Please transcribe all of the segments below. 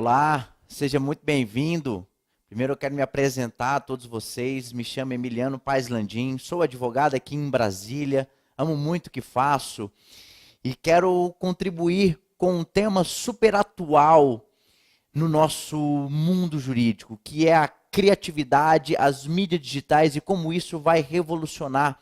Olá, seja muito bem-vindo. Primeiro eu quero me apresentar a todos vocês. Me chamo Emiliano Paes Landim, sou advogado aqui em Brasília, amo muito o que faço e quero contribuir com um tema super atual no nosso mundo jurídico, que é a criatividade, as mídias digitais e como isso vai revolucionar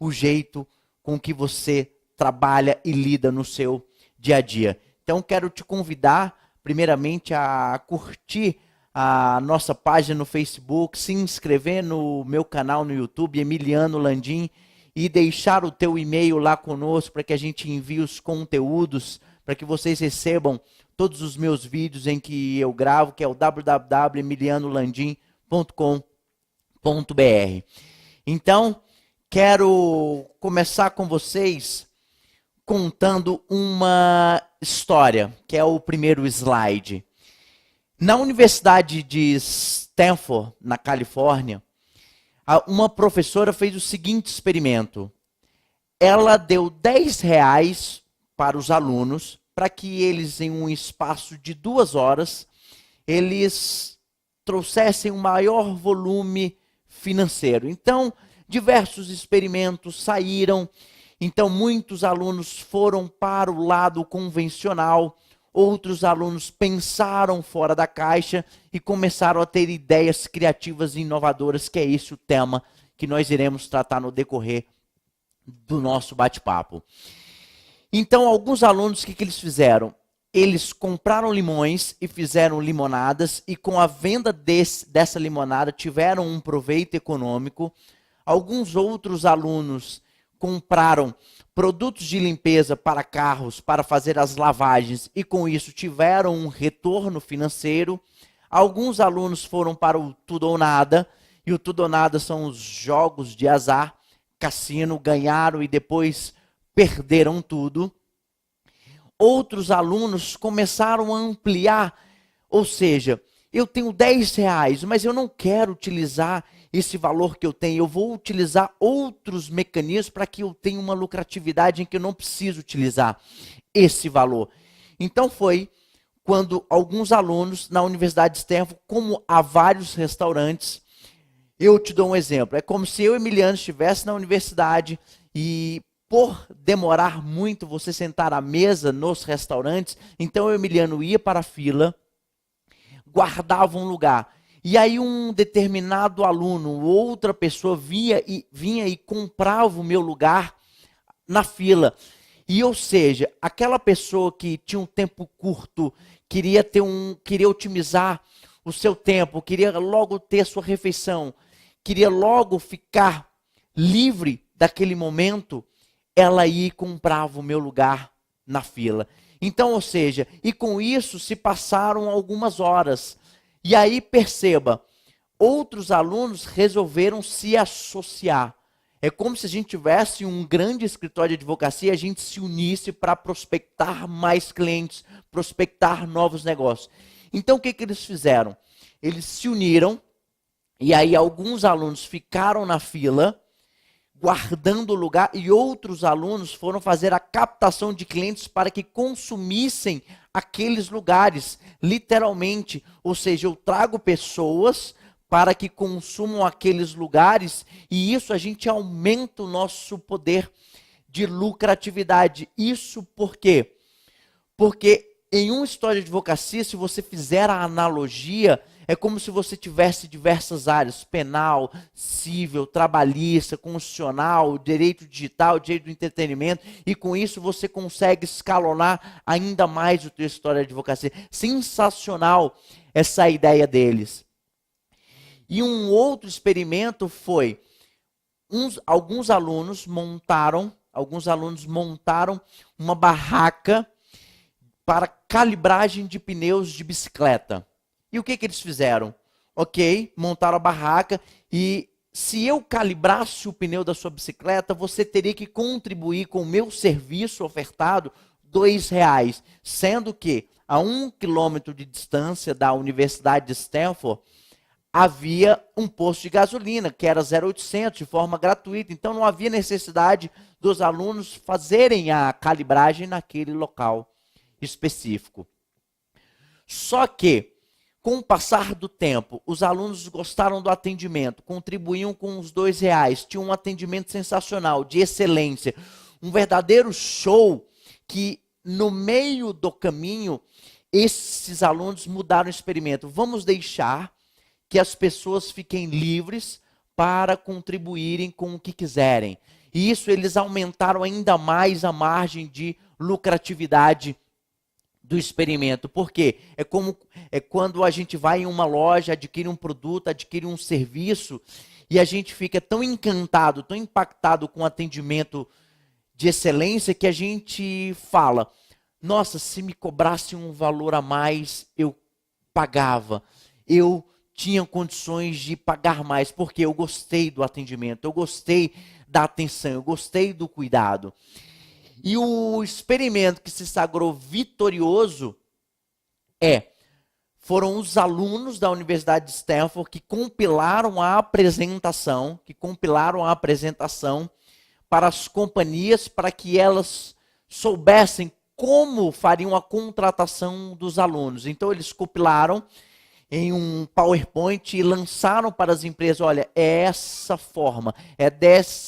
o jeito com que você trabalha e lida no seu dia a dia. Então quero te convidar primeiramente a curtir a nossa página no Facebook, se inscrever no meu canal no YouTube, Emiliano Landim, e deixar o teu e-mail lá conosco para que a gente envie os conteúdos, para que vocês recebam todos os meus vídeos em que eu gravo, que é o www.emilianolandim.com.br. Então, quero começar com vocês contando uma história, que é o primeiro slide. Na Universidade de Stanford, na Califórnia, uma professora fez o seguinte experimento. Ela deu R$ 10 para os alunos, para que eles, em um espaço de 2 horas, eles trouxessem um maior volume financeiro. Então, diversos experimentos saíram. Então, muitos alunos foram para o lado convencional, outros alunos pensaram fora da caixa e começaram a ter ideias criativas e inovadoras, que é esse o tema que nós iremos tratar no decorrer do nosso bate-papo. Então, alguns alunos, o que eles fizeram? Eles compraram limões e fizeram limonadas, e com a venda dessa limonada tiveram um proveito econômico. Alguns outros alunos compraram produtos de limpeza para carros, para fazer as lavagens, e com isso tiveram um retorno financeiro. Alguns alunos foram para o tudo ou nada, e o tudo ou nada são os jogos de azar, cassino, ganharam e depois perderam tudo. Outros alunos começaram a ampliar, ou seja, eu tenho R$ 10, mas eu não quero utilizar esse valor que eu tenho, eu vou utilizar outros mecanismos para que eu tenha uma lucratividade em que eu não preciso utilizar esse valor. Então foi quando alguns alunos na Universidade de Stanford, como há vários restaurantes, eu te dou um exemplo, é como se eu, Emiliano, estivesse na universidade e por demorar muito você sentar à mesa nos restaurantes, então eu, Emiliano, ia para a fila, guardava um lugar. E aí um determinado aluno, outra pessoa vinha e comprava o meu lugar na fila. E ou seja, aquela pessoa que tinha um tempo curto, queria otimizar o seu tempo, queria logo ter a sua refeição, queria logo ficar livre daquele momento, ela ia e comprava o meu lugar na fila. Então, ou seja, e com isso se passaram algumas horas. E aí perceba, outros alunos resolveram se associar. É como se a gente tivesse um grande escritório de advocacia e a gente se unisse para prospectar mais clientes, prospectar novos negócios. Então o que eles fizeram? Eles se uniram e aí alguns alunos ficaram na fila, guardando o lugar, e outros alunos foram fazer a captação de clientes para que consumissem aqueles lugares, literalmente. Ou seja, eu trago pessoas para que consumam aqueles lugares, e isso a gente aumenta o nosso poder de lucratividade. Isso por quê? Porque em uma história de advocacia, se você fizer a analogia, é como se você tivesse diversas áreas, penal, civil, trabalhista, constitucional, direito digital, direito do entretenimento, e com isso você consegue escalonar ainda mais a tua história de advocacia. Sensacional essa ideia deles. E um outro experimento foi, alguns alunos montaram uma barraca para calibragem de pneus de bicicleta. E o que eles fizeram? Ok, montaram a barraca e se eu calibrasse o pneu da sua bicicleta, você teria que contribuir com o meu serviço ofertado R$ 2, sendo que a 1 quilômetro de distância da Universidade de Stanford havia um posto de gasolina, que era 0,800 de forma gratuita. Então não havia necessidade dos alunos fazerem a calibragem naquele local específico. Só que, com o passar do tempo, os alunos gostaram do atendimento, contribuíam com os R$ 2, tinham um atendimento sensacional, de excelência, um verdadeiro show que no meio do caminho, esses alunos mudaram o experimento. Vamos deixar que as pessoas fiquem livres para contribuírem com o que quiserem. E isso eles aumentaram ainda mais a margem de lucratividade do experimento. Por quê? É quando a gente vai em uma loja, adquire um produto, adquire um serviço, e a gente fica tão encantado, tão impactado com o atendimento de excelência, que a gente fala, nossa, se me cobrasse um valor a mais, eu pagava. Eu tinha condições de pagar mais, porque eu gostei do atendimento, eu gostei da atenção, eu gostei do cuidado. E o experimento que se sagrou vitorioso foram os alunos da Universidade de Stanford que compilaram a apresentação para as companhias, para que elas soubessem como fariam a contratação dos alunos. Então eles compilaram em um PowerPoint e lançaram para as empresas, olha, é essa forma, é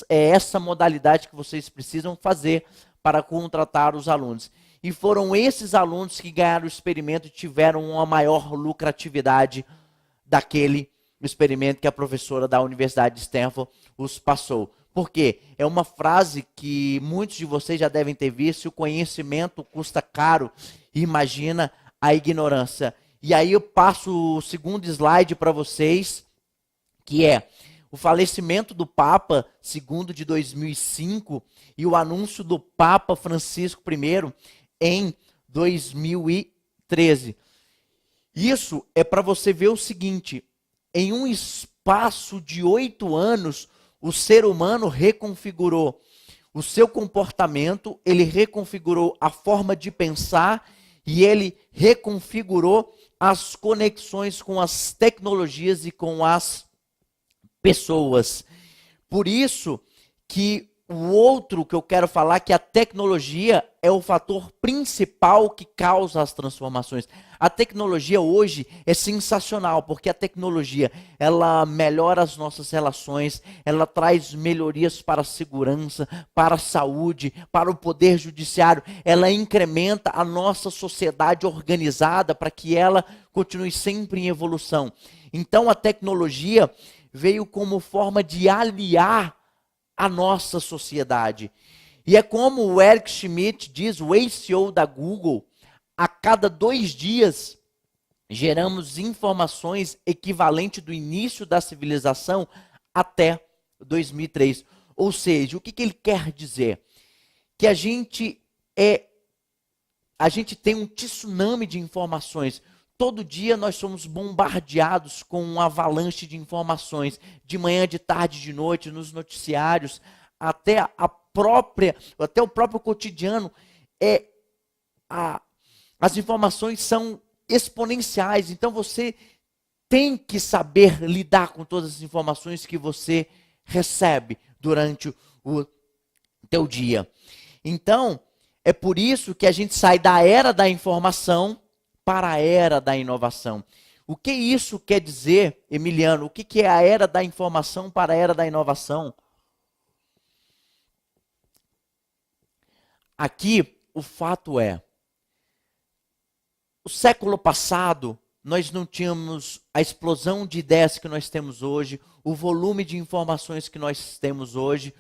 essa modalidade que vocês precisam fazer para contratar os alunos. E foram esses alunos que ganharam o experimento e tiveram uma maior lucratividade daquele experimento que a professora da Universidade de Stanford os passou. Por quê? É uma frase que muitos de vocês já devem ter visto: o conhecimento custa caro, imagina a ignorância. E aí eu passo o segundo slide para vocês, que é o falecimento do Papa II de 2005 e o anúncio do Papa Francisco I em 2013. Isso é para você ver o seguinte: em um espaço de 8 anos, o ser humano reconfigurou o seu comportamento, ele reconfigurou a forma de pensar e ele reconfigurou as conexões com as tecnologias e com as pessoas. Por isso que o outro que eu quero falar, que a tecnologia é o fator principal que causa as transformações. A tecnologia hoje é sensacional, porque a tecnologia, ela melhora as nossas relações, ela traz melhorias para a segurança, para a saúde, para o poder judiciário, ela incrementa a nossa sociedade organizada para que ela continue sempre em evolução. Então a tecnologia veio como forma de aliar a nossa sociedade. E é como o Eric Schmidt diz, o ex-CEO da Google, a cada 2 dias geramos informações equivalentes do início da civilização até 2003. Ou seja, o que ele quer dizer? Que a gente tem um tsunami de informações. Todo dia nós somos bombardeados com um avalanche de informações, de manhã, de tarde, de noite, nos noticiários, até o próprio cotidiano. As informações são exponenciais, então você tem que saber lidar com todas as informações que você recebe durante o teu dia. Então, é por isso que a gente sai da era da informação para a era da inovação. O que isso quer dizer, Emiliano? O que é a era da informação para a era da inovação? Aqui, o fato é, o século passado, nós não tínhamos a explosão de ideias que nós temos hoje, o volume de informações que nós temos hoje.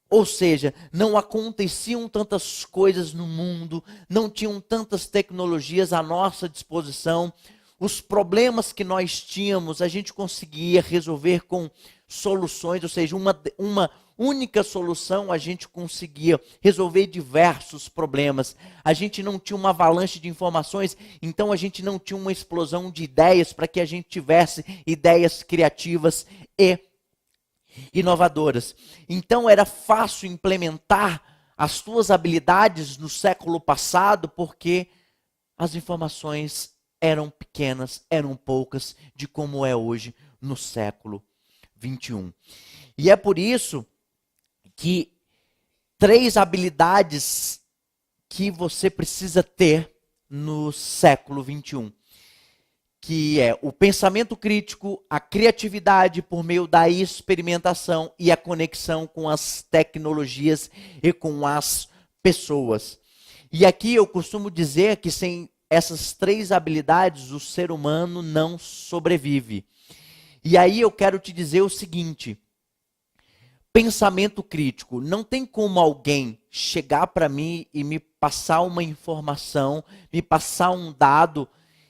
Ou seja, não aconteciam tantas coisas no mundo, não tinham tantas tecnologias à nossa disposição. Os problemas que nós tínhamos, a gente conseguia resolver com soluções, ou seja, uma única solução, a gente conseguia resolver diversos problemas. A gente não tinha uma avalanche de informações, então a gente não tinha uma explosão de ideias para que a gente tivesse ideias criativas e inovadoras. Então era fácil implementar as tuas habilidades no século passado, porque as informações eram pequenas, eram poucas, de como é hoje no século 21. E é por isso que 3 habilidades que você precisa ter no século 21. que é o pensamento crítico, a criatividade por meio da experimentação e a conexão com as tecnologias e com as pessoas. E aqui eu costumo dizer que sem essas três habilidades o ser humano não sobrevive. E aí eu quero te dizer o seguinte: pensamento crítico. Não tem como alguém chegar para mim e me passar uma informação, me passar um dado,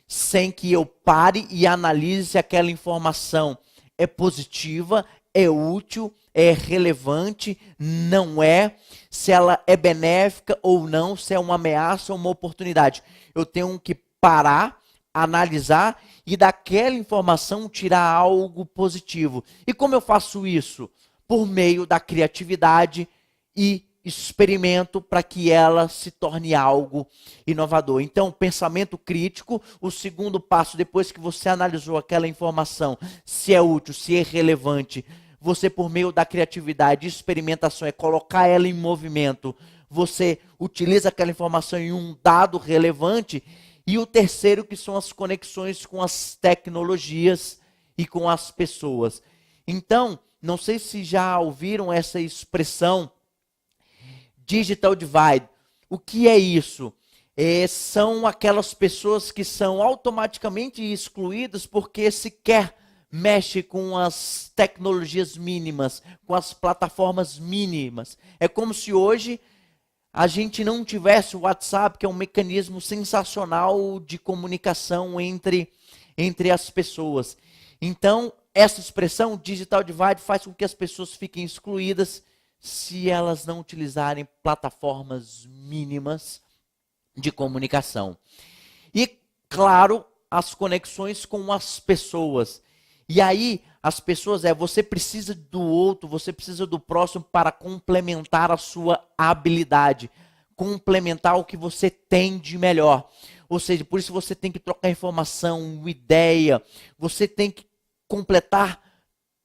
sem que eu pare e analise se aquela informação é positiva, é útil, é relevante, não é, se ela é benéfica ou não, se é uma ameaça ou uma oportunidade. Eu tenho que parar, analisar e daquela informação tirar algo positivo. E como eu faço isso? Por meio da criatividade e experimento para que ela se torne algo inovador. Então, pensamento crítico, o segundo passo, depois que você analisou aquela informação, se é útil, se é relevante, você, por meio da criatividade e experimentação, é colocar ela em movimento. Você utiliza aquela informação em um dado relevante. E o terceiro, que são as conexões com as tecnologias e com as pessoas. Então, não sei se já ouviram essa expressão, Digital Divide. O que é isso? São aquelas pessoas que são automaticamente excluídas porque sequer mexe com as tecnologias mínimas, com as plataformas mínimas. É como se hoje a gente não tivesse o WhatsApp, que é um mecanismo sensacional de comunicação entre as pessoas. Então, essa expressão, Digital Divide, faz com que as pessoas fiquem excluídas se elas não utilizarem plataformas mínimas de comunicação. E, claro, as conexões com as pessoas. E aí, as pessoas, você precisa do outro, você precisa do próximo para complementar a sua habilidade, complementar o que você tem de melhor. Ou seja, por isso você tem que trocar informação, ideia, você tem que completar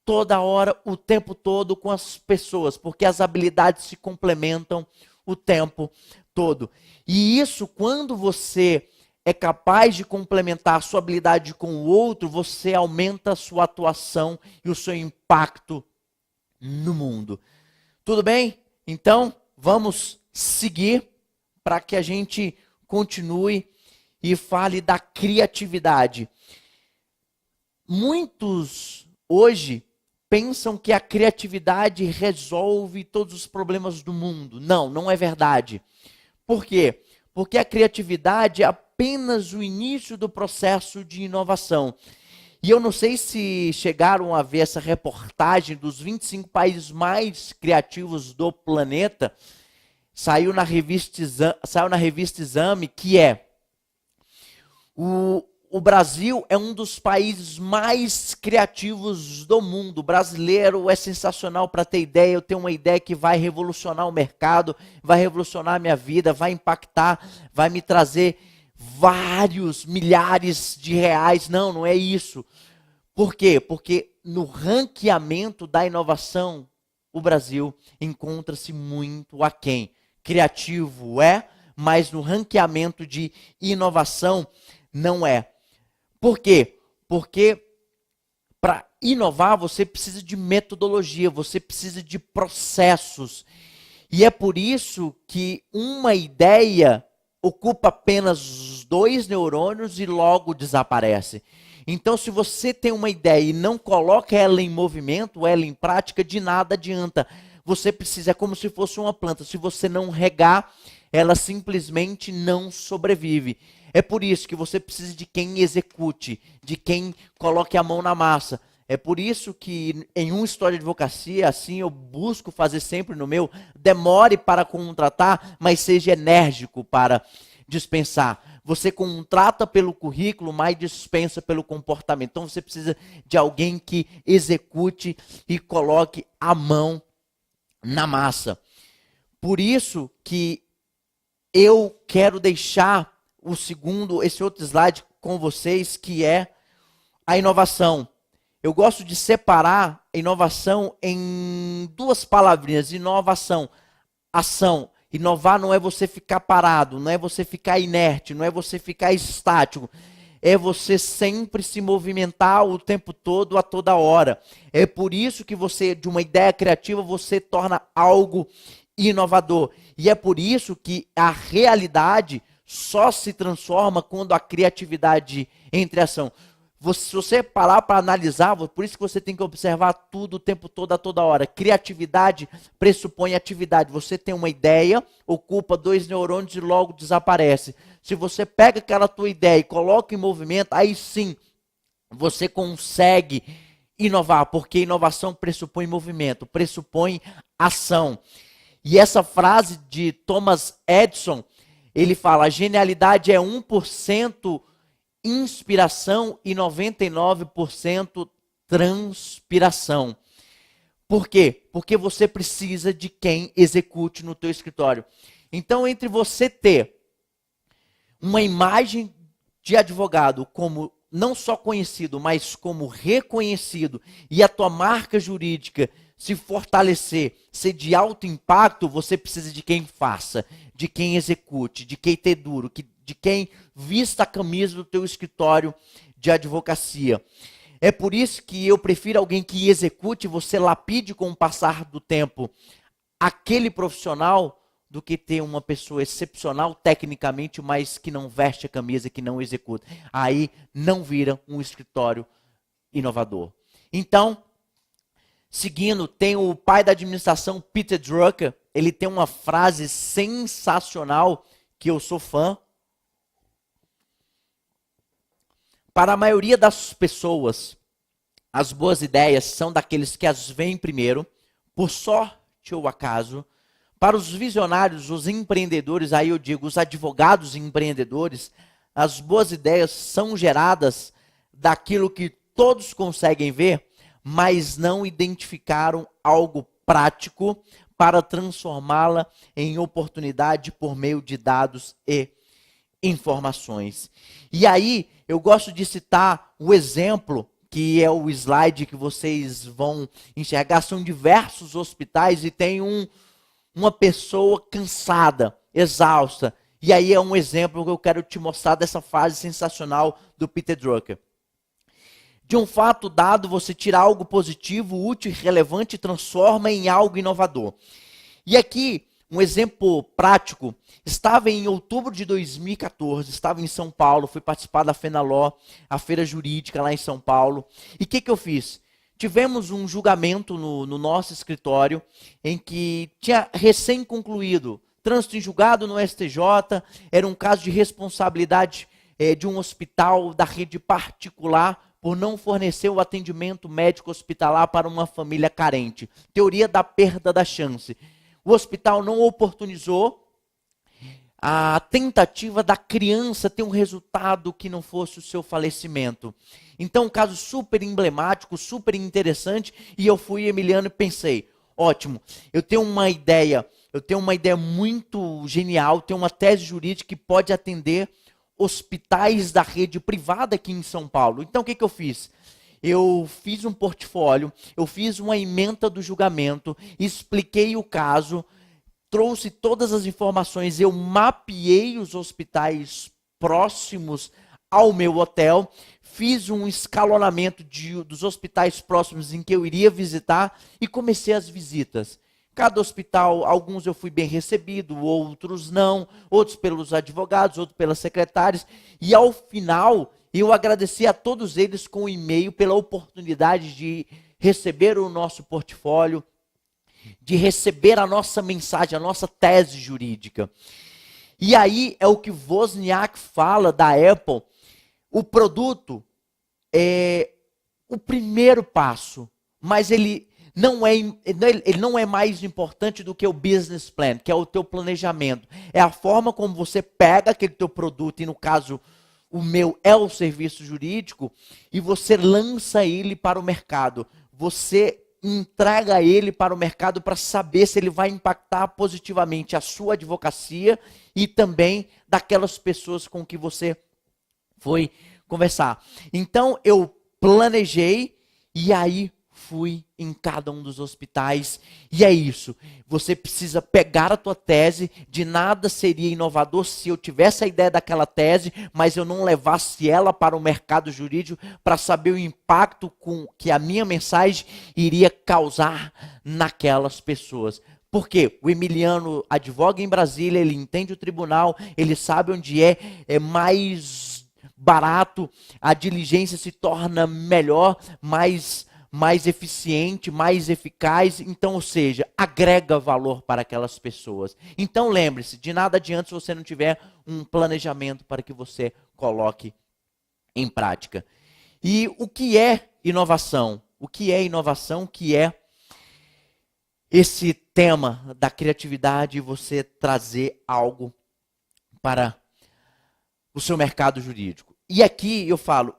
toda hora, o tempo todo com as pessoas, porque as habilidades se complementam o tempo todo. E isso, quando você é capaz de complementar a sua habilidade com o outro, você aumenta a sua atuação e o seu impacto no mundo. Tudo bem? Então, vamos seguir para que a gente continue e fale da criatividade. Muitos hoje pensam que a criatividade resolve todos os problemas do mundo. Não, não é verdade. Por quê? Porque a criatividade é apenas o início do processo de inovação. E eu não sei se chegaram a ver essa reportagem dos 25 países mais criativos do planeta. Saiu na revista Exame, que é o Brasil é um dos países mais criativos do mundo. O brasileiro é sensacional. Para ter ideia, eu tenho uma ideia que vai revolucionar o mercado, vai revolucionar a minha vida, vai impactar, vai me trazer vários milhares de reais. Não, não é isso. Por quê? Porque no ranqueamento da inovação, o Brasil encontra-se muito aquém. Criativo é, mas no ranqueamento de inovação não é. Por quê? Porque para inovar você precisa de metodologia, você precisa de processos. E é por isso que uma ideia ocupa apenas 2 neurônios e logo desaparece. Então, se você tem uma ideia e não coloca ela em movimento, ela em prática, de nada adianta. Você precisa, é como se fosse uma planta. Se você não regar, ela simplesmente não sobrevive. É por isso que você precisa de quem execute, de quem coloque a mão na massa. É por isso que em uma história de advocacia, assim eu busco fazer sempre no meu, demore para contratar, mas seja enérgico para dispensar. Você contrata pelo currículo, mas dispensa pelo comportamento. Então você precisa de alguém que execute e coloque a mão na massa. Por isso que eu quero deixar esse outro slide com vocês, que é a inovação. Eu gosto de separar a inovação em 2 palavrinhas. Inovação, ação. Inovar não é você ficar parado, não é você ficar inerte, não é você ficar estático. é você sempre se movimentar o tempo todo, a toda hora. É por isso que você, de uma ideia criativa, você torna algo inovador. E é por isso que a realidade só se transforma quando a criatividade entra em ação. Se você parar para analisar, por isso que você tem que observar tudo o tempo todo, a toda hora. Criatividade pressupõe atividade. Você tem uma ideia, ocupa 2 neurônios e logo desaparece. Se você pega aquela tua ideia e coloca em movimento, aí sim você consegue inovar, porque inovação pressupõe movimento, pressupõe ação. E essa frase de Thomas Edison, ele fala: a genialidade é 1% inspiração e 99% transpiração. Por quê? Porque você precisa de quem execute no teu escritório. Então, entre você ter uma imagem de advogado como não só conhecido, mas como reconhecido, e a tua marca jurídica se fortalecer, ser de alto impacto, você precisa de quem faça, de quem execute, de quem ter duro, de quem vista a camisa do teu escritório de advocacia. É por isso que eu prefiro alguém que execute, você lapide com o passar do tempo aquele profissional, do que ter uma pessoa excepcional tecnicamente, mas que não veste a camisa, que não executa. Aí não vira um escritório inovador. Então, seguindo, tem o pai da administração, Peter Drucker. Ele tem uma frase sensacional que eu sou fã. Para a maioria das pessoas, as boas ideias são daqueles que as veem primeiro, por sorte ou acaso. Para os visionários, os empreendedores, aí eu digo, os advogados empreendedores, as boas ideias são geradas daquilo que todos conseguem ver, mas não identificaram algo prático para transformá-la em oportunidade por meio de dados e informações. E aí, eu gosto de citar o exemplo, que é o slide que vocês vão enxergar. São diversos hospitais e tem uma pessoa cansada, exausta. E aí é um exemplo que eu quero te mostrar dessa frase sensacional do Peter Drucker. De um fato dado, você tira algo positivo, útil e relevante e transforma em algo inovador. E aqui, um exemplo prático, estava em outubro de 2014, estava em São Paulo, fui participar da FENALO, a feira jurídica lá em São Paulo. E o que eu fiz? Tivemos um julgamento no nosso escritório, em que tinha recém concluído, trânsito em julgado no STJ, era um caso de responsabilidade de um hospital da rede particular, por não fornecer o atendimento médico hospitalar para uma família carente. Teoria da perda da chance. O hospital não oportunizou a tentativa da criança ter um resultado que não fosse o seu falecimento. Então, um caso super emblemático, super interessante, e eu fui, Emiliano, e pensei, ótimo, eu tenho uma ideia muito genial, tenho uma tese jurídica que pode atender hospitais da rede privada aqui em São Paulo. Então, o que eu fiz? Eu fiz um portfólio, eu fiz uma ementa do julgamento, expliquei o caso, trouxe todas as informações, eu mapeei os hospitais próximos ao meu hotel, fiz um escalonamento dos hospitais próximos em que eu iria visitar e comecei as visitas. Cada hospital, alguns eu fui bem recebido, outros não, outros pelos advogados, outros pelas secretárias. E ao final, eu agradeci a todos eles com um e-mail pela oportunidade de receber o nosso portfólio, de receber a nossa mensagem, a nossa tese jurídica. E aí é o que Wozniak fala da Apple. O produto é o primeiro passo, mas ele não é mais importante do que o business plan, que é o teu planejamento. É a forma como você pega aquele teu produto, e no caso, o meu é o serviço jurídico, e você lança ele para o mercado. Você entrega ele para o mercado para saber se ele vai impactar positivamente a sua advocacia e também daquelas pessoas com que você foi conversar. Então, eu planejei e aí fui em cada um dos hospitais. E é isso. Você precisa pegar a tua tese. De nada seria inovador se eu tivesse a ideia daquela tese, mas eu não levasse ela para o mercado jurídico para saber o impacto que a minha mensagem iria causar naquelas pessoas. Por quê? O Emiliano advoga em Brasília, ele entende o tribunal, ele sabe onde é mais barato, a diligência se torna melhor, mais eficiente, mais eficaz. Então, ou seja, agrega valor para aquelas pessoas. Então, lembre-se, de nada adianta se você não tiver um planejamento para que você coloque em prática. E o que é inovação? O que é inovação? O que é esse tema da criatividade e você trazer algo para o seu mercado jurídico? E aqui eu falo,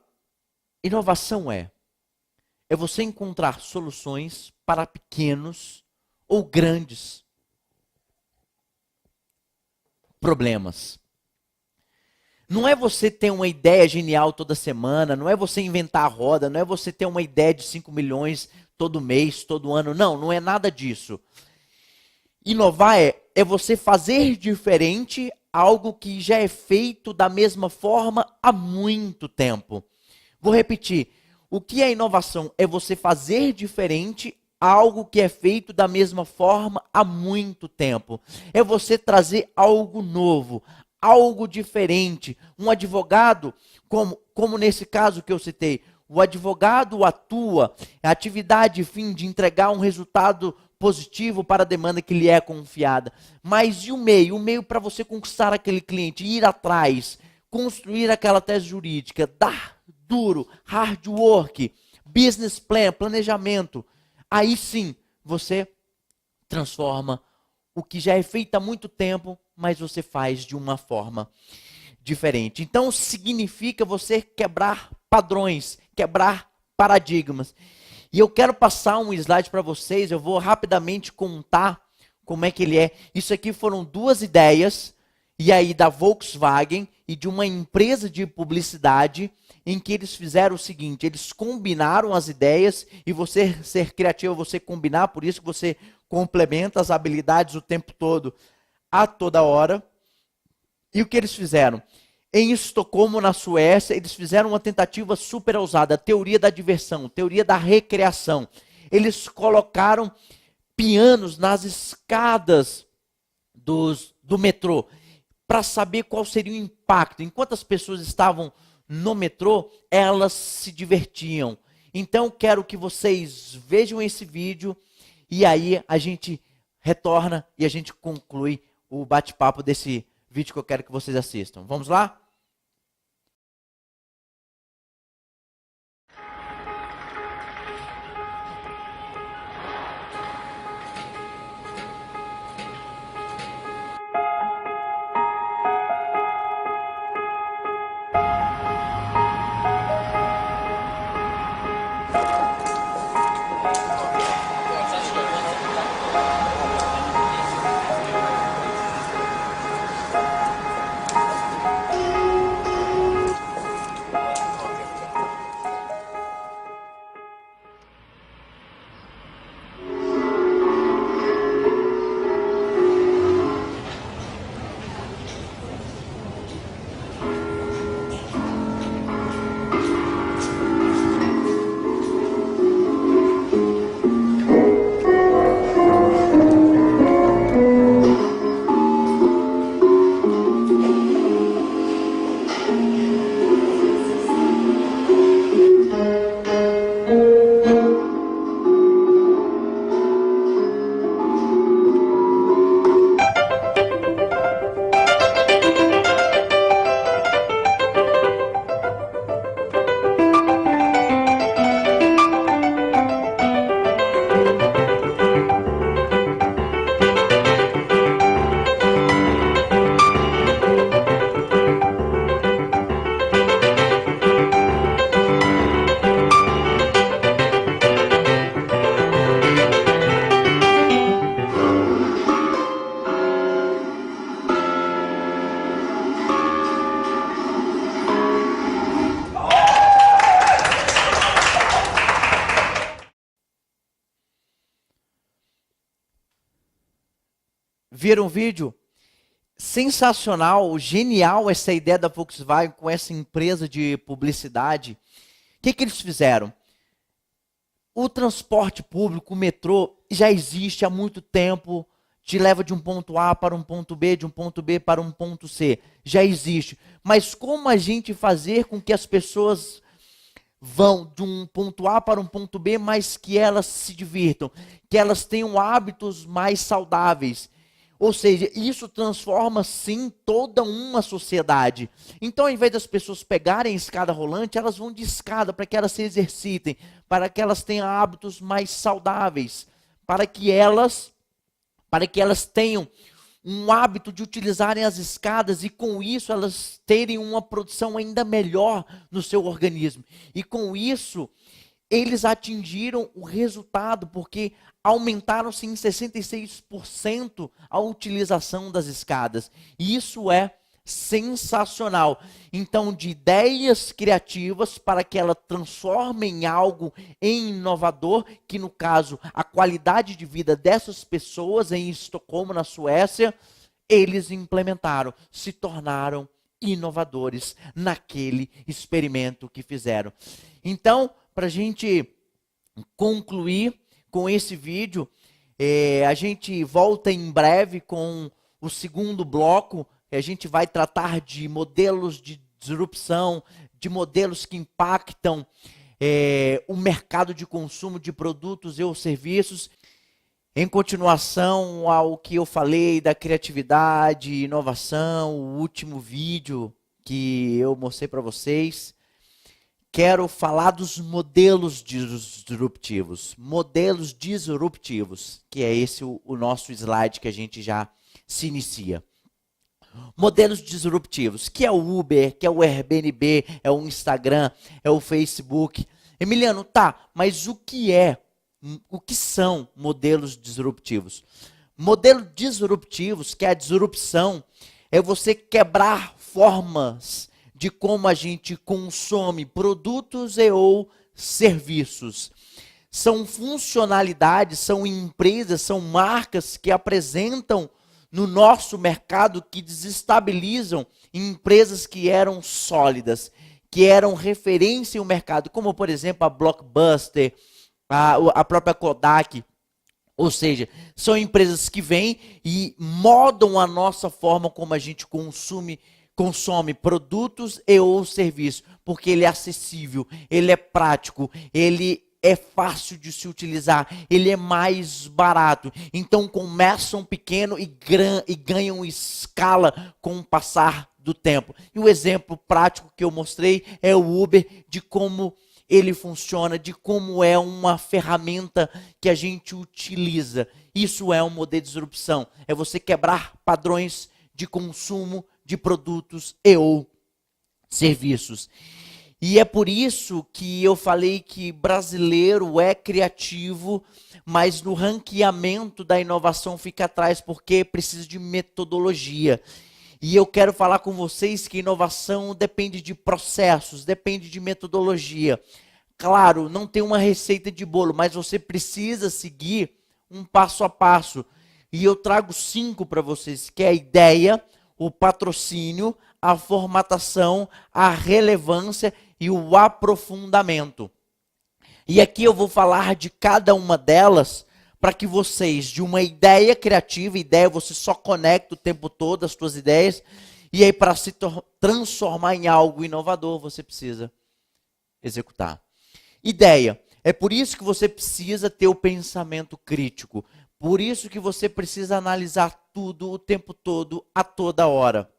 inovação é você encontrar soluções para pequenos ou grandes problemas. Não é você ter uma ideia genial toda semana, não é você inventar a roda, não é você ter uma ideia de 5 milhões todo mês, todo ano. Não, não é nada disso. Inovar é você fazer diferente algo que já é feito da mesma forma há muito tempo. Vou repetir. O que é inovação? É você fazer diferente algo que é feito da mesma forma há muito tempo. É você trazer algo novo, algo diferente. Um advogado, como nesse caso que eu citei, o advogado atua, a atividade fim de entregar um resultado positivo para a demanda que lhe é confiada. Mas e o meio? O meio para você conquistar aquele cliente, ir atrás, construir aquela tese jurídica, dar duro, hard work, business plan, planejamento. Aí sim, você transforma o que já é feito há muito tempo, mas você faz de uma forma diferente. Então significa você quebrar padrões, quebrar paradigmas. E eu quero passar um slide para vocês, eu vou rapidamente contar como é que ele é. Isso aqui foram 2 ideias, e aí da Volkswagen e de uma empresa de publicidade, em que eles fizeram o seguinte, eles combinaram as ideias, e você ser criativo, você combinar, por isso que você complementa as habilidades o tempo todo, a toda hora. E o que eles fizeram? Em Estocolmo, na Suécia, eles fizeram uma tentativa super ousada, a teoria da diversão, teoria da recreação. Eles colocaram pianos nas escadas do metrô, para saber qual seria o impacto. Enquanto as pessoas estavam no metrô, elas se divertiam. Então, quero que vocês vejam esse vídeo e aí a gente retorna e a gente conclui o bate-papo desse vídeo que eu quero que vocês assistam. Vamos lá? Viram o vídeo? Sensacional, genial essa ideia da Volkswagen com essa empresa de publicidade. O que eles fizeram? O transporte público, o metrô, já existe há muito tempo, te leva de um ponto A para um ponto B, de um ponto B para um ponto C. Já existe. Mas como a gente fazer com que as pessoas vão de um ponto A para um ponto B, mas que elas se divirtam, que elas tenham hábitos mais saudáveis? Ou seja, isso transforma sim toda uma sociedade. Então, ao invés das pessoas pegarem escada rolante, elas vão de escada para que elas se exercitem, para que elas tenham hábitos mais saudáveis, para que elas tenham um hábito de utilizarem as escadas e com isso elas terem uma produção ainda melhor no seu organismo. E com isso, eles atingiram o resultado, porque aumentaram-se em 66% a utilização das escadas. E isso é sensacional. Então, de ideias criativas para que ela transforme em algo inovador, que no caso, a qualidade de vida dessas pessoas em Estocolmo, na Suécia, eles implementaram, se tornaram inovadores naquele experimento que fizeram. Então, para a gente concluir com esse vídeo, a gente volta em breve com o segundo bloco. A gente vai tratar de modelos de disrupção, de modelos que impactam o mercado de consumo de produtos e ou serviços. Em continuação ao que eu falei da criatividade, inovação, o último vídeo que eu mostrei para vocês, quero falar dos modelos disruptivos. Modelos disruptivos, que é esse o nosso slide que a gente já se inicia. Modelos disruptivos, que é o Uber, que é o Airbnb, é o Instagram, é o Facebook. Emiliano, tá, mas o que são modelos disruptivos? Modelos disruptivos, que é a disrupção, é você quebrar formas de como a gente consome produtos e ou serviços. São funcionalidades, são empresas, são marcas que apresentam no nosso mercado que desestabilizam empresas que eram sólidas, que eram referência no mercado, como por exemplo a Blockbuster, a própria Kodak. Ou seja, são empresas que vêm e modam a nossa forma como a gente consome produtos e ou serviços, porque ele é acessível, ele é prático, ele é fácil de se utilizar, ele é mais barato. Então começam pequeno e ganham escala com o passar do tempo. E o exemplo prático que eu mostrei é o Uber, de como ele funciona, de como é uma ferramenta que a gente utiliza. Isso é um modelo de disrupção, é você quebrar padrões de consumo de produtos e ou serviços. E é por isso que eu falei que brasileiro é criativo, mas no ranqueamento da inovação fica atrás, porque precisa de metodologia. E eu quero falar com vocês que inovação depende de processos, depende de metodologia. Claro, não tem uma receita de bolo, mas você precisa seguir um passo a passo. E eu trago 5 para vocês, que é a ideia, o patrocínio, a formatação, a relevância e o aprofundamento. E aqui eu vou falar de cada uma delas para que vocês, de uma ideia criativa, ideia você só conecta o tempo todo as suas ideias, e aí para se transformar em algo inovador, você precisa executar. Ideia. É por isso que você precisa ter o pensamento crítico. Por isso que você precisa analisar tudo o tempo todo, a toda hora.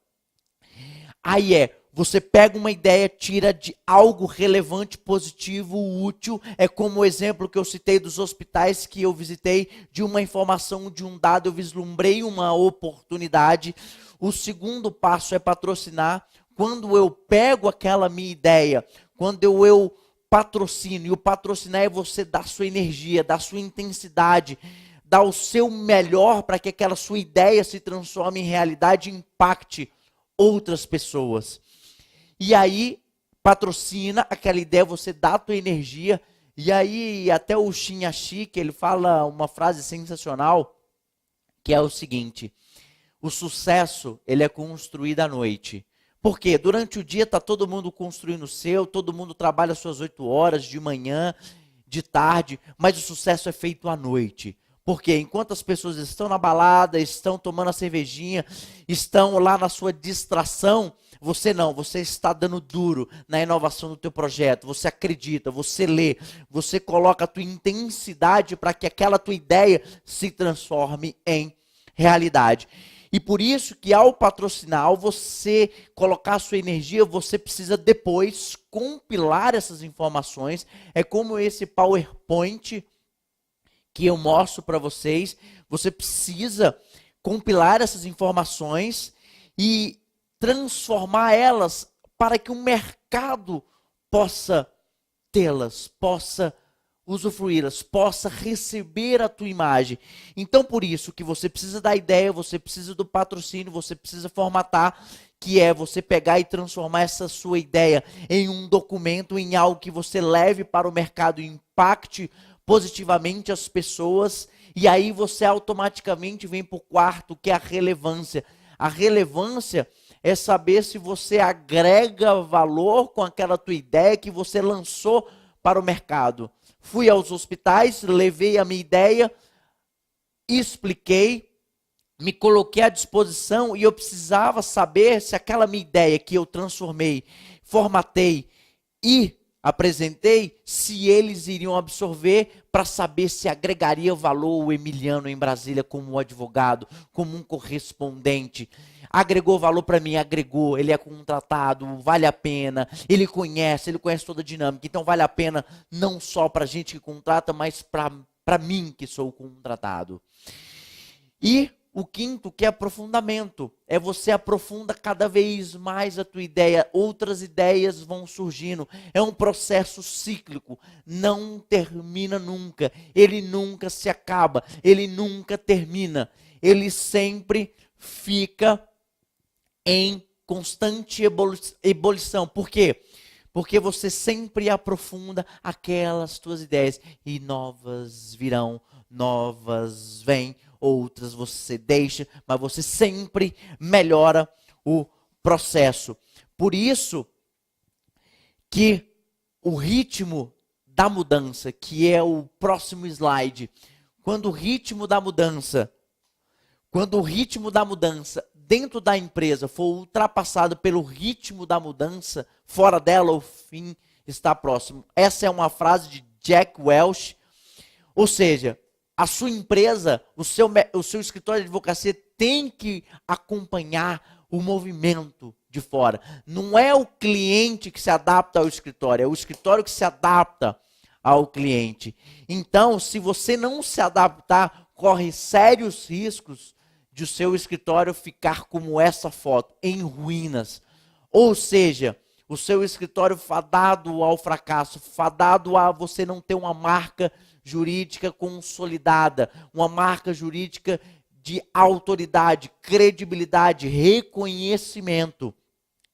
Aí você pega uma ideia, tira de algo relevante, positivo, útil. É como o exemplo que eu citei dos hospitais que eu visitei, de uma informação, de um dado, eu vislumbrei uma oportunidade. O segundo passo é patrocinar. Quando eu pego aquela minha ideia, quando eu patrocino, e o patrocinar é você dar sua energia, dar sua intensidade, dar o seu melhor para que aquela sua ideia se transforme em realidade e impacte outras pessoas. E aí, patrocina aquela ideia, você dá a tua energia, e aí até o Shin Ashik, ele fala uma frase sensacional, que é o seguinte: o sucesso, ele é construído à noite. Por quê? Durante o dia está todo mundo construindo o seu, todo mundo trabalha suas 8 horas de manhã, de tarde, mas o sucesso é feito à noite. Porque enquanto as pessoas estão na balada, estão tomando a cervejinha, estão lá na sua distração, você não, você está dando duro na inovação do teu projeto, você acredita, você lê, você coloca a tua intensidade para que aquela tua ideia se transforme em realidade. E por isso que ao patrocinar, ao você colocar a sua energia, você precisa depois compilar essas informações. É como esse PowerPoint que eu mostro para vocês. Você precisa compilar essas informações e transformar elas para que o mercado possa tê-las, possa usufruí-las, possa receber a tua imagem. Então, por isso que você precisa da ideia, você precisa do patrocínio, você precisa formatar, que é você pegar e transformar essa sua ideia em um documento, em algo que você leve para o mercado e impacte positivamente as pessoas, e aí você automaticamente vem para o quarto, que é a relevância. A relevância é saber se você agrega valor com aquela tua ideia que você lançou para o mercado. Fui aos hospitais, levei a minha ideia, expliquei, me coloquei à disposição e eu precisava saber se aquela minha ideia que eu transformei, formatei e apresentei, se eles iriam absorver para saber se agregaria valor o Emiliano em Brasília como um advogado, como um correspondente. Agregou valor para mim, agregou, ele é contratado, vale a pena, ele conhece toda a dinâmica, então vale a pena não só para a gente que contrata, mas para mim que sou contratado. E o quinto, que é aprofundamento, é você aprofunda cada vez mais a tua ideia, outras ideias vão surgindo, é um processo cíclico, não termina nunca, ele nunca se acaba, ele nunca termina, ele sempre fica em constante ebulição. Por quê? Porque você sempre aprofunda aquelas tuas ideias e novas virão, novas vêm, outras você deixa, mas você sempre melhora o processo. Por isso que o ritmo da mudança, que é o próximo slide, quando o ritmo da mudança dentro da empresa for ultrapassado pelo ritmo da mudança, fora dela o fim está próximo. Essa é uma frase de Jack Welch. Ou seja, a sua empresa, o seu escritório de advocacia tem que acompanhar o movimento de fora. Não é o cliente que se adapta ao escritório, é o escritório que se adapta ao cliente. Então, se você não se adaptar, corre sérios riscos de o seu escritório ficar como essa foto, em ruínas. Ou seja, o seu escritório fadado ao fracasso, fadado a você não ter uma marca jurídica consolidada, uma marca jurídica de autoridade, credibilidade, reconhecimento.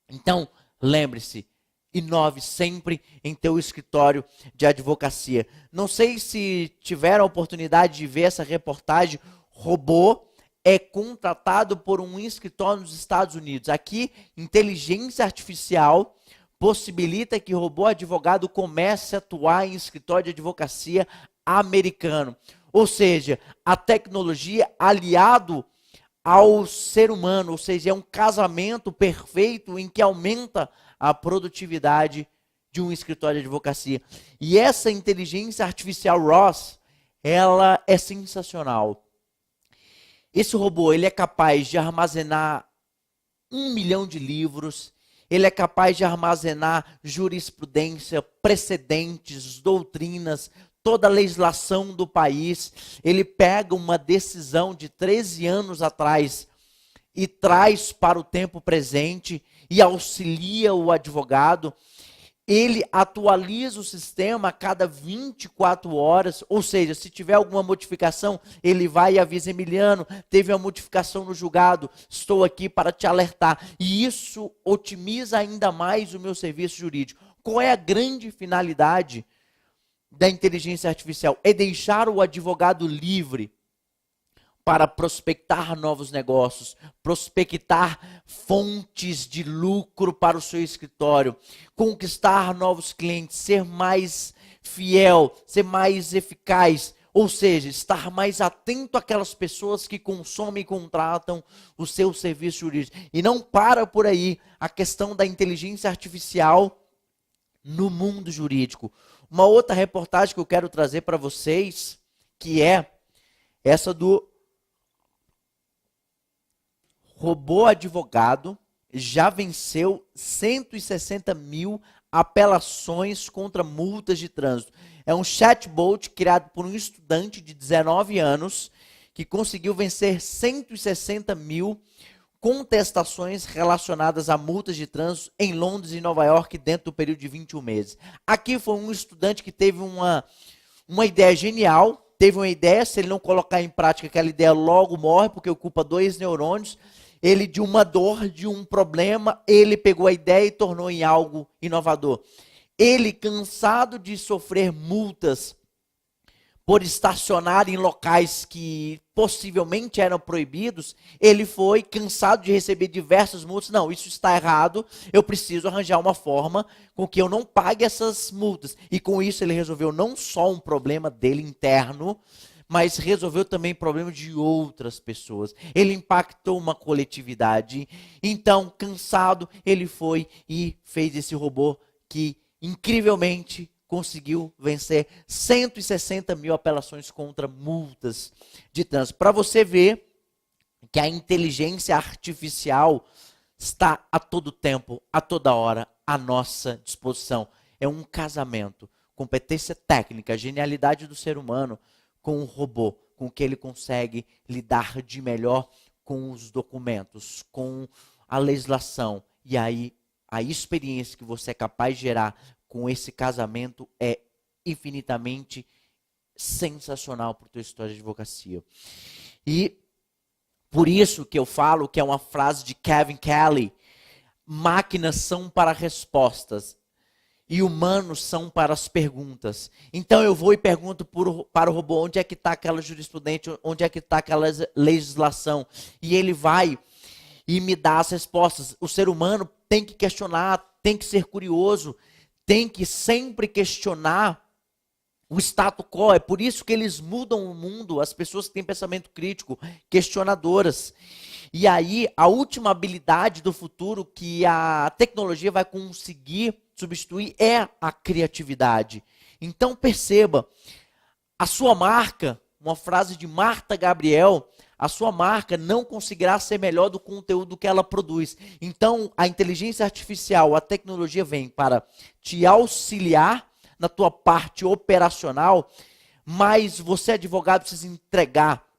Então, lembre-se, inove sempre em teu escritório de advocacia. Não sei se tiveram a oportunidade de ver essa reportagem. Robô é contratado por um escritório nos Estados Unidos. Aqui, inteligência artificial possibilita que robô advogado comece a atuar em escritório de advocacia americano. Ou seja, a tecnologia aliado ao ser humano, ou seja, é um casamento perfeito em que aumenta a produtividade de um escritório de advocacia. E essa inteligência artificial Ross, ela é sensacional. Esse robô, ele é capaz de armazenar 1 milhão de livros, ele é capaz de armazenar jurisprudência, precedentes, doutrinas, toda a legislação do país. Ele pega uma decisão de 13 anos atrás e traz para o tempo presente e auxilia o advogado. Ele atualiza o sistema a cada 24 horas, ou seja, se tiver alguma modificação, ele vai e avisa: Emiliano, teve uma modificação no julgado, estou aqui para te alertar. E isso otimiza ainda mais o meu serviço jurídico. Qual é a grande finalidade da inteligência artificial? É deixar o advogado livre para prospectar novos negócios, prospectar fontes de lucro para o seu escritório, conquistar novos clientes, ser mais fiel, ser mais eficaz, ou seja, estar mais atento àquelas pessoas que consomem e contratam o seu serviço jurídico. E não para por aí a questão da inteligência artificial no mundo jurídico. Uma outra reportagem que eu quero trazer para vocês, que é essa do robô advogado, já venceu 160 mil apelações contra multas de trânsito. É um chatbot criado por um estudante de 19 anos que conseguiu vencer 160 mil contestações relacionadas a multas de trânsito em Londres e Nova York dentro do período de 21 meses. Aqui foi um estudante que teve uma ideia genial, teve uma ideia, se ele não colocar em prática aquela ideia logo morre, porque ocupa 2 neurônios. Ele, de uma dor, de um problema, ele pegou a ideia e tornou em algo inovador. Ele, cansado de sofrer multas por estacionar em locais que possivelmente eram proibidos, ele foi cansado de receber diversas multas. Não, isso está errado, eu preciso arranjar uma forma com que eu não pague essas multas. E com isso ele resolveu não só um problema dele interno, mas resolveu também problemas de outras pessoas. Ele impactou uma coletividade. Então, cansado, ele foi e fez esse robô que, incrivelmente, conseguiu vencer 160 mil apelações contra multas de trânsito. Para você ver que a inteligência artificial está a todo tempo, a toda hora, à nossa disposição. É um casamento. Competência técnica, genialidade do ser humano com o robô, com o que ele consegue lidar de melhor com os documentos, com a legislação. E aí, a experiência que você é capaz de gerar com esse casamento é infinitamente sensacional para a tua história de advocacia. E por isso que eu falo que é uma frase de Kevin Kelly: máquinas são para respostas e humanos são para as perguntas. Então eu vou e pergunto para o robô onde é que está aquela jurisprudência, onde é que está aquela legislação. E ele vai e me dá as respostas. O ser humano tem que questionar, tem que ser curioso, tem que sempre questionar o status quo. É por isso que eles mudam o mundo, as pessoas que têm pensamento crítico, questionadoras. E aí, a última habilidade do futuro que a tecnologia vai conseguir substituir é a criatividade. Então perceba, a sua marca, uma frase de Marta Gabriel, a sua marca não conseguirá ser melhor do conteúdo que ela produz. Então a inteligência artificial, a tecnologia vem para te auxiliar na tua parte operacional, mas você, advogado, precisa entregar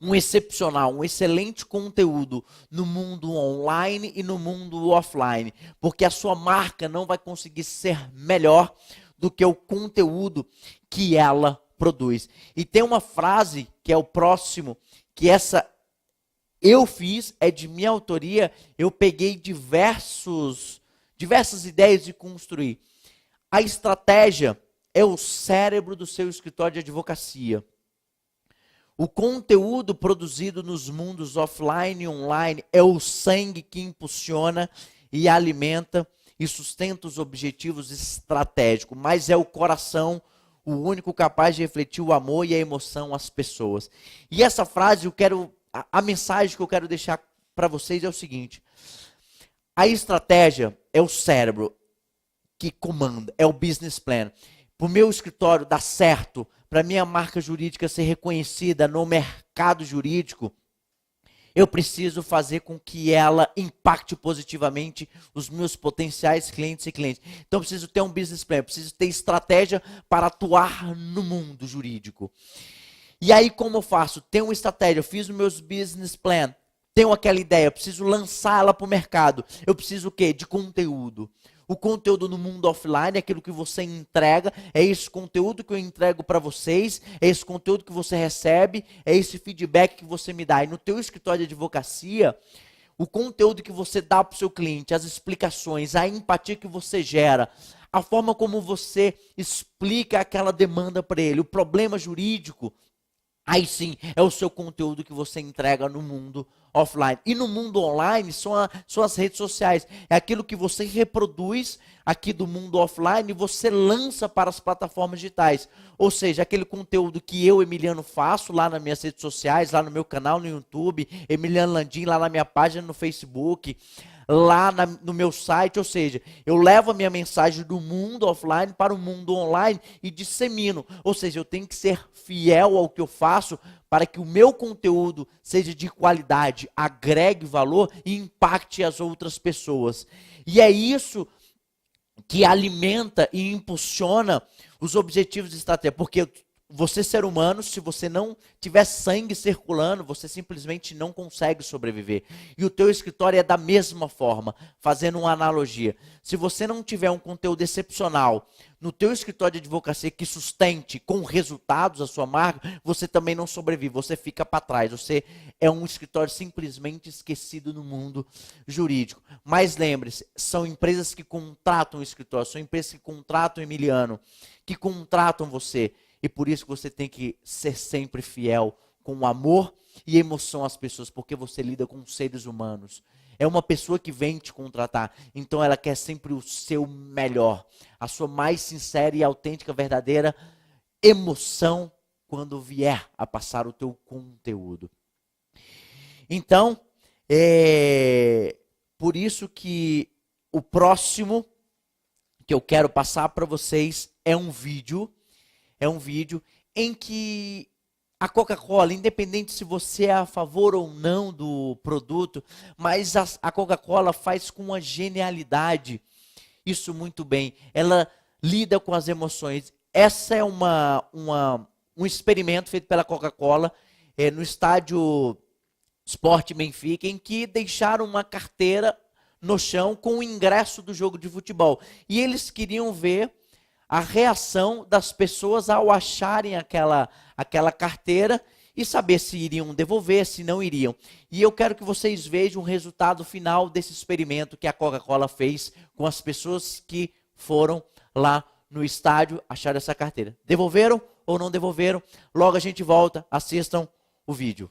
um excepcional, um excelente conteúdo no mundo online e no mundo offline, porque a sua marca não vai conseguir ser melhor do que o conteúdo que ela produz. E tem uma frase que é o próximo, que essa eu fiz, é de minha autoria, eu peguei diversas ideias e construí. A estratégia é o cérebro do seu escritório de advocacia. O conteúdo produzido nos mundos offline e online é o sangue que impulsiona e alimenta e sustenta os objetivos estratégicos, mas é o coração o único capaz de refletir o amor e a emoção às pessoas. E essa frase, a mensagem que eu quero deixar para vocês é o seguinte: a estratégia é o cérebro que comanda, é o business plan. Para o meu escritório dar certo, para minha marca jurídica ser reconhecida no mercado jurídico, eu preciso fazer com que ela impacte positivamente os meus potenciais clientes e clientes. Então eu preciso ter um business plan, eu preciso ter estratégia para atuar no mundo jurídico. E aí como eu faço? Tenho uma estratégia, eu fiz o meu business plan, tenho aquela ideia, eu preciso lançar ela para o mercado. Eu preciso o quê? De conteúdo. O conteúdo no mundo offline é aquilo que você entrega, é esse conteúdo que eu entrego para vocês, é esse conteúdo que você recebe, é esse feedback que você me dá. E no teu escritório de advocacia, o conteúdo que você dá para o seu cliente, as explicações, a empatia que você gera, a forma como você explica aquela demanda para ele, o problema jurídico, Aí sim, é o seu conteúdo que você entrega no mundo offline. E no mundo online são as redes sociais. É aquilo que você reproduz aqui do mundo offline e você lança para as plataformas digitais. Ou seja, aquele conteúdo que eu, Emiliano, faço lá nas minhas redes sociais, lá no meu canal no YouTube, Emiliano Landim, lá na minha página no Facebook, no meu site, ou seja, eu levo a minha mensagem do mundo offline para o mundo online e dissemino. Ou seja, eu tenho que ser fiel ao que eu faço para que o meu conteúdo seja de qualidade, agregue valor e impacte as outras pessoas. E é isso que alimenta e impulsiona os objetivos de estratégia, porque você, ser humano, se você não tiver sangue circulando, você simplesmente não consegue sobreviver. E o teu escritório é da mesma forma, fazendo uma analogia. Se você não tiver um conteúdo excepcional no teu escritório de advocacia que sustente com resultados a sua marca, você também não sobrevive, você fica para trás. Você é um escritório simplesmente esquecido no mundo jurídico. Mas lembre-se, são empresas que contratam o escritório, são empresas que contratam o Emiliano, que contratam você. E por isso que você tem que ser sempre fiel com amor e emoção às pessoas, porque você lida com seres humanos. É uma pessoa que vem te contratar, então ela quer sempre o seu melhor, a sua mais sincera e autêntica, verdadeira emoção quando vier a passar o teu conteúdo. Então, por isso que o próximo que eu quero passar para vocês é um vídeo em que a Coca-Cola, independente se você é a favor ou não do produto, mas a Coca-Cola faz com uma genialidade isso muito bem. Ela lida com as emoções. Essa é um experimento feito pela Coca-Cola no estádio Sport Benfica, em que deixaram uma carteira no chão com o ingresso do jogo de futebol. E eles queriam ver a reação das pessoas ao acharem aquela carteira e saber se iriam devolver, se não iriam. E eu quero que vocês vejam o resultado final desse experimento que a Coca-Cola fez com as pessoas que foram lá no estádio achar essa carteira. Devolveram ou não devolveram? Logo a gente volta, assistam o vídeo.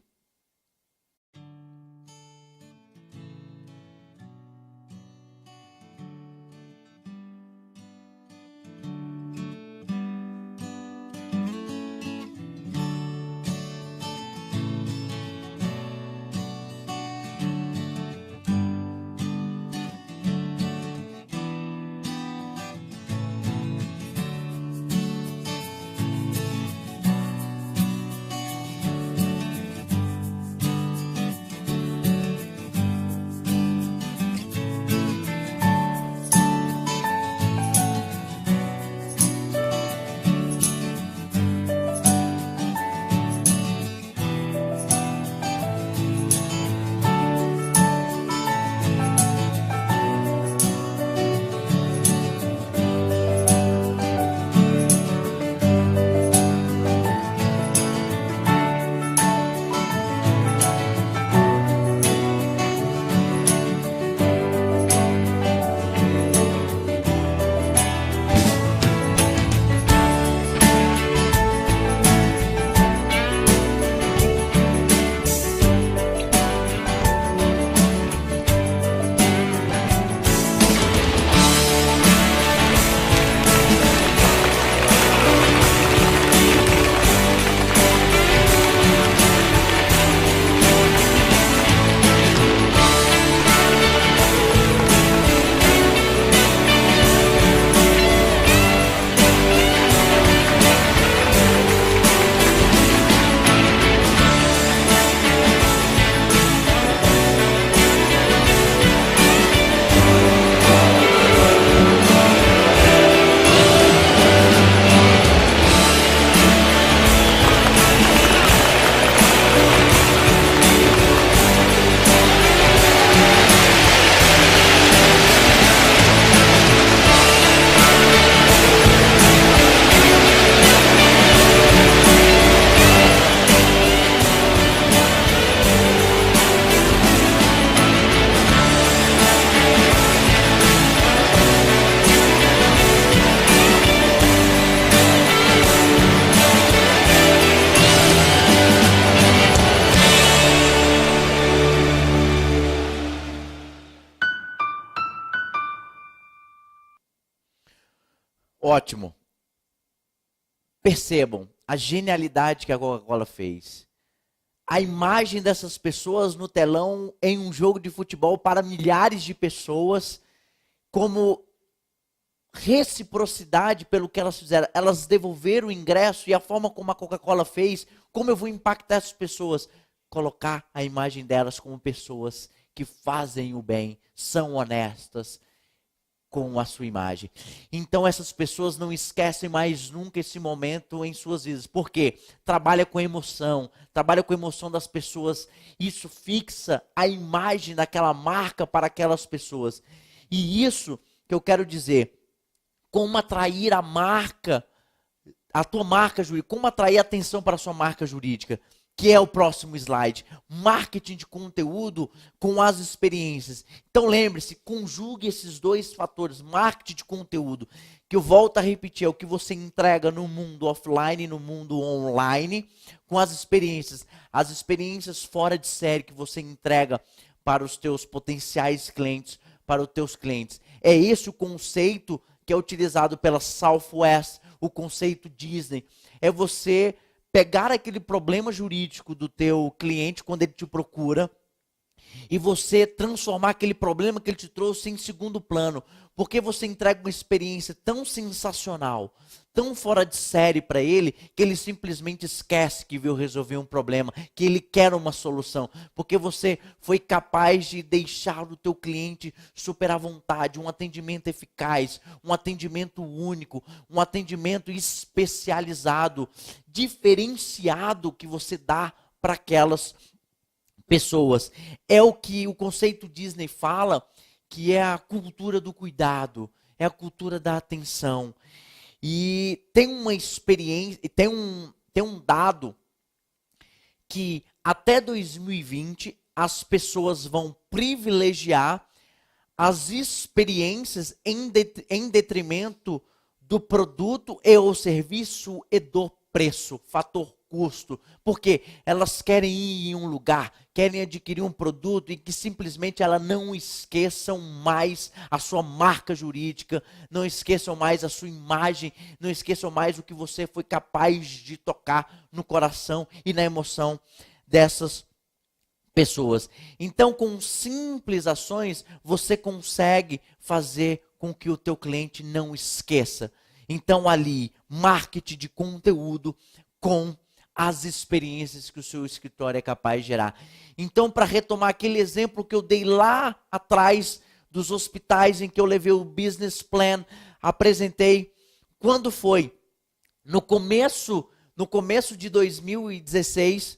Ótimo. Percebam a genialidade que a Coca-Cola fez. A imagem dessas pessoas no telão em um jogo de futebol para milhares de pessoas, como reciprocidade pelo que elas fizeram. Elas devolveram o ingresso e a forma como a Coca-Cola fez, como eu vou impactar essas pessoas? Colocar a imagem delas como pessoas que fazem o bem, são honestas com a sua imagem. Então essas pessoas não esquecem mais nunca esse momento em suas vidas. Por quê? Trabalha com emoção das pessoas. Isso fixa a imagem daquela marca para aquelas pessoas. E isso que eu quero dizer, como atrair a marca, a tua marca jurídica, como atrair atenção para a sua marca jurídica, que é o próximo slide. Marketing de conteúdo com as experiências. Então lembre-se, conjugue esses dois fatores, marketing de conteúdo, que eu volto a repetir, é o que você entrega no mundo offline e no mundo online, com as experiências fora de série que você entrega para os teus potenciais clientes, para os teus clientes. É esse o conceito que é utilizado pela Southwest, o conceito Disney. É você pegar aquele problema jurídico do teu cliente quando ele te procura e você transformar aquele problema que ele te trouxe em segundo plano, porque você entrega uma experiência tão sensacional, tão fora de série para ele, que ele simplesmente esquece que veio resolver um problema, que ele quer uma solução, porque você foi capaz de deixar o teu cliente super à vontade, um atendimento eficaz, um atendimento único, um atendimento especializado, diferenciado que você dá para aquelas pessoas. É o que o conceito Disney fala, que é a cultura do cuidado, é a cultura da atenção. E tem uma experiência, tem um dado que até 2020 as pessoas vão privilegiar as experiências em detrimento do produto e o serviço e do preço, fator custo, porque elas querem ir em um lugar, querem adquirir um produto e que simplesmente elas não esqueçam mais a sua marca jurídica, não esqueçam mais a sua imagem, não esqueçam mais o que você foi capaz de tocar no coração e na emoção dessas pessoas. Então, com simples ações, você consegue fazer com que o teu cliente não esqueça. Então, ali, marketing de conteúdo com as experiências que o seu escritório é capaz de gerar. Então, para retomar aquele exemplo que eu dei lá atrás dos hospitais em que eu levei o business plan, apresentei, quando foi? No começo de 2016,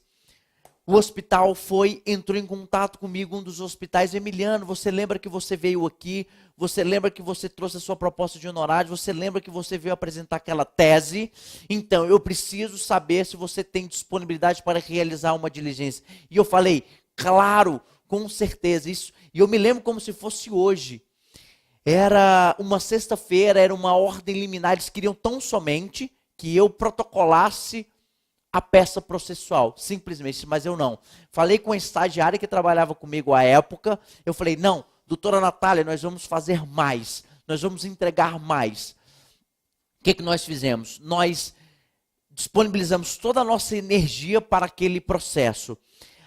o hospital entrou em contato comigo, um dos hospitais. Emiliano, você lembra que você veio aqui? Você lembra que você trouxe a sua proposta de honorário? Você lembra que você veio apresentar aquela tese? Então, eu preciso saber se você tem disponibilidade para realizar uma diligência. E eu falei, claro, com certeza. Isso. E eu me lembro como se fosse hoje. Era uma sexta-feira, era uma ordem liminar. Eles queriam tão somente que eu protocolasse a peça processual, simplesmente, mas eu não. Falei com a estagiária que trabalhava comigo à época, eu falei, não, doutora Natália, nós vamos fazer mais, nós vamos entregar mais. O que nós fizemos? Nós disponibilizamos toda a nossa energia para aquele processo.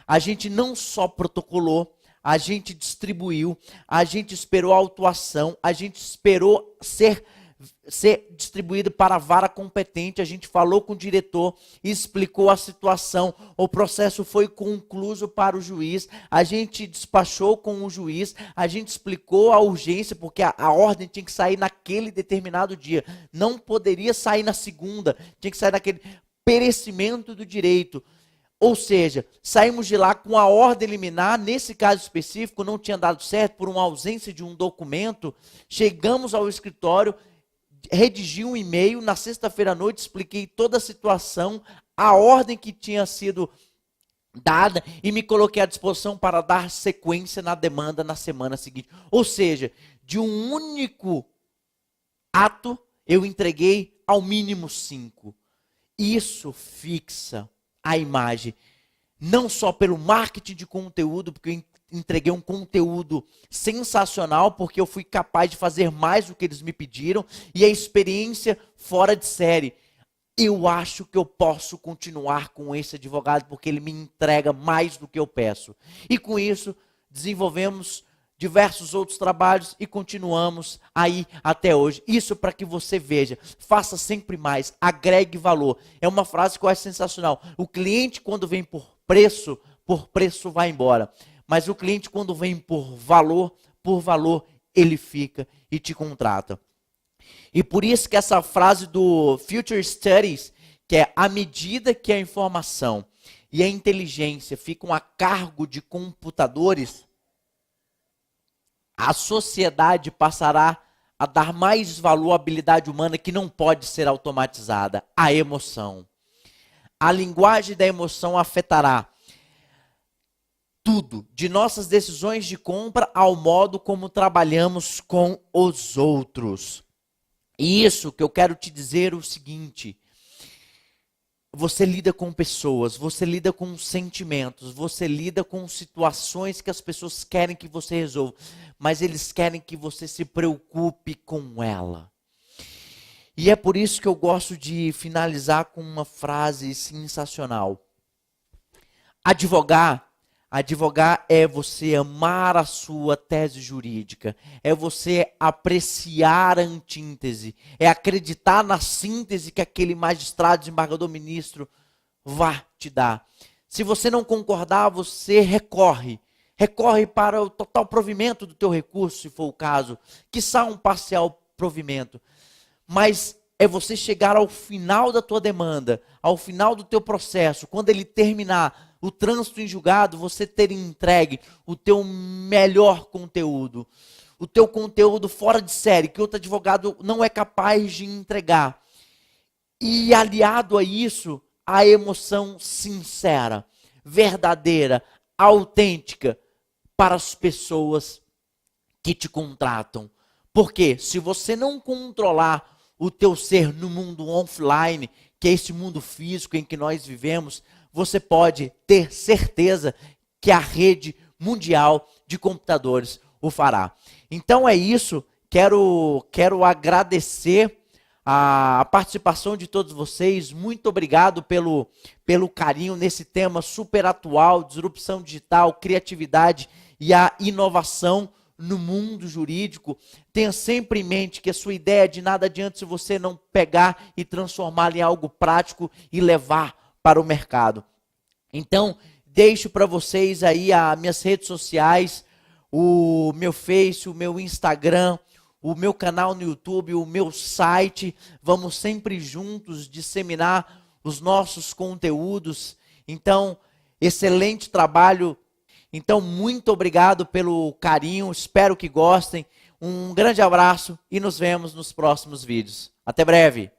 A gente não só protocolou, a gente distribuiu, a gente esperou a autuação, a gente esperou ser distribuído para a vara competente, a gente falou com o diretor, explicou a situação, o processo foi concluído para o juiz, a gente despachou com o juiz, a gente explicou a urgência, porque a ordem tinha que sair naquele determinado dia, não poderia sair na segunda, tinha que sair naquele perecimento do direito. Ou seja, saímos de lá com a ordem liminar, nesse caso específico não tinha dado certo por uma ausência de um documento, chegamos ao escritório, redigi um e-mail, na sexta-feira à noite expliquei toda a situação, a ordem que tinha sido dada e me coloquei à disposição para dar sequência na demanda na semana seguinte. Ou seja, de um único ato, eu entreguei ao mínimo 5. Isso fixa a imagem, não só pelo marketing de conteúdo, porque eu entreguei um conteúdo sensacional, porque eu fui capaz de fazer mais do que eles me pediram, e a experiência fora de série. Eu acho que eu posso continuar com esse advogado, porque ele me entrega mais do que eu peço. E com isso, desenvolvemos diversos outros trabalhos e continuamos aí até hoje. Isso para que você veja, faça sempre mais, agregue valor. É uma frase que eu acho sensacional. O cliente, quando vem por preço vai embora. Mas o cliente, quando vem por valor, ele fica e te contrata. E por isso que essa frase do Future Studies, que é à medida que a informação e a inteligência ficam a cargo de computadores, a sociedade passará a dar mais valor à habilidade humana que não pode ser automatizada, a emoção. A linguagem da emoção afetará tudo, de nossas decisões de compra ao modo como trabalhamos com os outros. E isso que eu quero te dizer é o seguinte: você lida com pessoas, você lida com sentimentos, você lida com situações que as pessoas querem que você resolva, mas eles querem que você se preocupe com ela. E é por isso que eu gosto de finalizar com uma frase sensacional. Advogar é você amar a sua tese jurídica, é você apreciar a antítese, é acreditar na síntese que aquele magistrado, desembargador, ministro vai te dar. Se você não concordar, você recorre para o total provimento do teu recurso, se for o caso, quiçá um parcial provimento. Mas é você chegar ao final da tua demanda, ao final do teu processo, quando ele terminar o trânsito em julgado, você ter entregue o teu melhor conteúdo, o teu conteúdo fora de série, que outro advogado não é capaz de entregar. E aliado a isso, a emoção sincera, verdadeira, autêntica para as pessoas que te contratam. Porque se você não controlar o teu ser no mundo offline, que é esse mundo físico em que nós vivemos, você pode ter certeza que a rede mundial de computadores o fará. Então é isso, quero agradecer a participação de todos vocês, muito obrigado pelo carinho nesse tema super atual, disrupção digital, criatividade e a inovação no mundo jurídico. Tenha sempre em mente que a sua ideia de nada adianta se você não pegar e transformá-la em algo prático e levar para o mercado. Então, deixo para vocês aí as minhas redes sociais, o meu Face, o meu Instagram, o meu canal no YouTube, o meu site. Vamos sempre juntos disseminar os nossos conteúdos. Então, excelente trabalho. Então, muito obrigado pelo carinho, espero que gostem. Um grande abraço e nos vemos nos próximos vídeos. Até breve!